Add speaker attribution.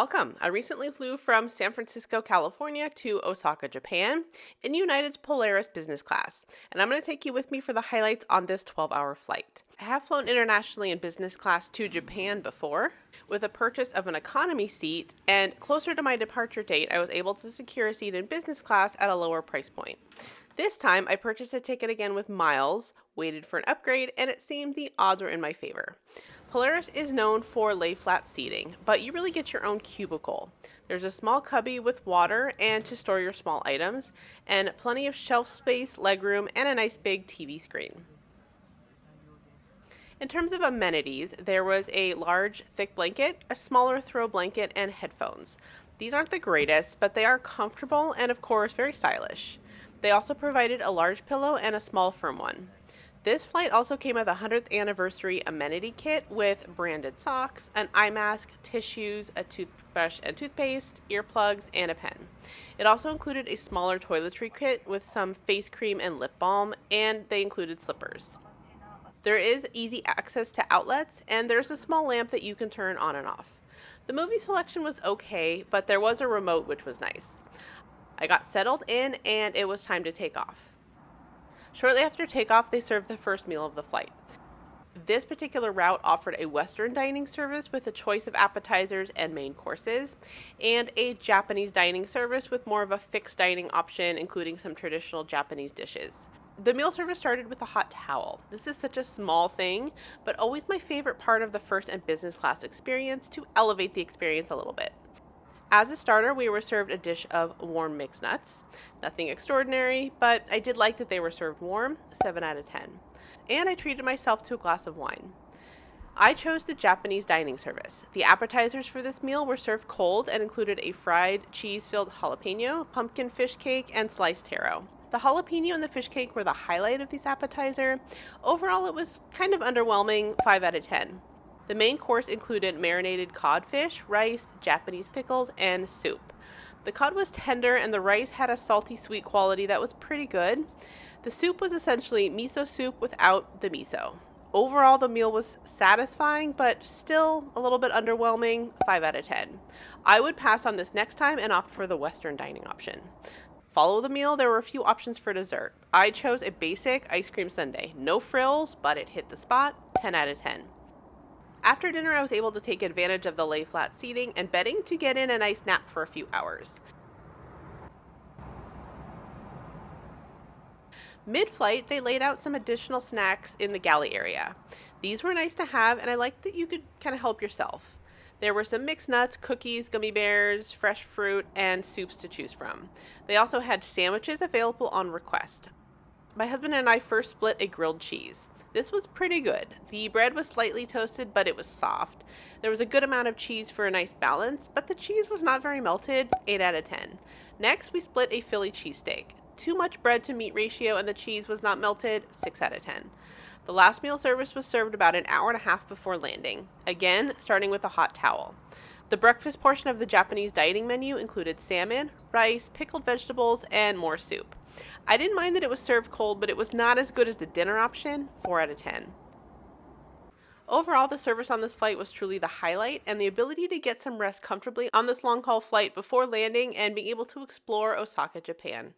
Speaker 1: Welcome. I recently flew from San Francisco, California to Osaka, Japan in United's Polaris business class, and I'm going to take you with me for the highlights on this 12-hour flight. I have flown internationally in business class to Japan before with a purchase of an economy seat, and closer to my departure date, I was able to secure a seat in business class at a lower price point. This time, I purchased a ticket again with miles, waited for an upgrade, and it seemed the odds were in my favor. Polaris is known for lay-flat seating, but you really get your own cubicle. There's a small cubby with water and to store your small items, and plenty of shelf space, legroom, and a nice big TV screen. In terms of amenities, there was a large, thick blanket, a smaller throw blanket, and headphones. These aren't the greatest, but they are comfortable and, of course, very stylish. They also provided a large pillow and a small firm one. This flight also came with a 100th anniversary amenity kit with branded socks, an eye mask, tissues, a toothbrush and toothpaste, earplugs, and a pen. It also included a smaller toiletry kit with some face cream and lip balm, and they included slippers. There is easy access to outlets, and there's a small lamp that you can turn on and off. The movie selection was okay, but there was a remote, which was nice. I got settled in, and it was time to take off. Shortly after takeoff, they served the first meal of the flight. This particular route offered a Western dining service with a choice of appetizers and main courses, and a Japanese dining service with more of a fixed dining option, including some traditional Japanese dishes. The meal service started with a hot towel. This is such a small thing, but always my favorite part of the first and business class experience to elevate the experience a little bit. As a starter, we were served a dish of warm mixed nuts. Nothing extraordinary, but I did like that they were served warm, 7 out of 10. And I treated myself to a glass of wine. I chose the Japanese dining service. The appetizers for this meal were served cold and included a fried cheese-filled jalapeno, pumpkin fish cake, and sliced taro. The jalapeno and the fish cake were the highlight of this appetizer. Overall, it was kind of underwhelming, 5 out of 10. The main course included marinated codfish, rice, Japanese pickles, and soup. The cod was tender and the rice had a salty sweet quality that was pretty good. The soup was essentially miso soup without the miso. Overall, the meal was satisfying, but still a little bit underwhelming, 5 out of 10. I would pass on this next time and opt for the Western dining option. Follow the meal, there were a few options for dessert. I chose a basic ice cream sundae. No frills, but it hit the spot, 10 out of 10. After dinner, I was able to take advantage of the lay-flat seating and bedding to get in a nice nap for a few hours. Mid-flight, they laid out some additional snacks in the galley area. These were nice to have, and I liked that you could kind of help yourself. There were some mixed nuts, cookies, gummy bears, fresh fruit, and soups to choose from. They also had sandwiches available on request. My husband and I first split a grilled cheese. This was pretty good. The bread was slightly toasted, but it was soft. There was a good amount of cheese for a nice balance, but the cheese was not very melted, 8 out of 10. Next, we split a Philly cheesesteak. Too much bread to meat ratio and the cheese was not melted, 6 out of 10. The last meal service was served about an hour and a half before landing, again starting with a hot towel. The breakfast portion of the Japanese dining menu included salmon, rice, pickled vegetables, and more soup. I didn't mind that it was served cold, but it was not as good as the dinner option, 4 out of 10. Overall, the service on this flight was truly the highlight, and the ability to get some rest comfortably on this long-haul flight before landing and being able to explore Osaka, Japan.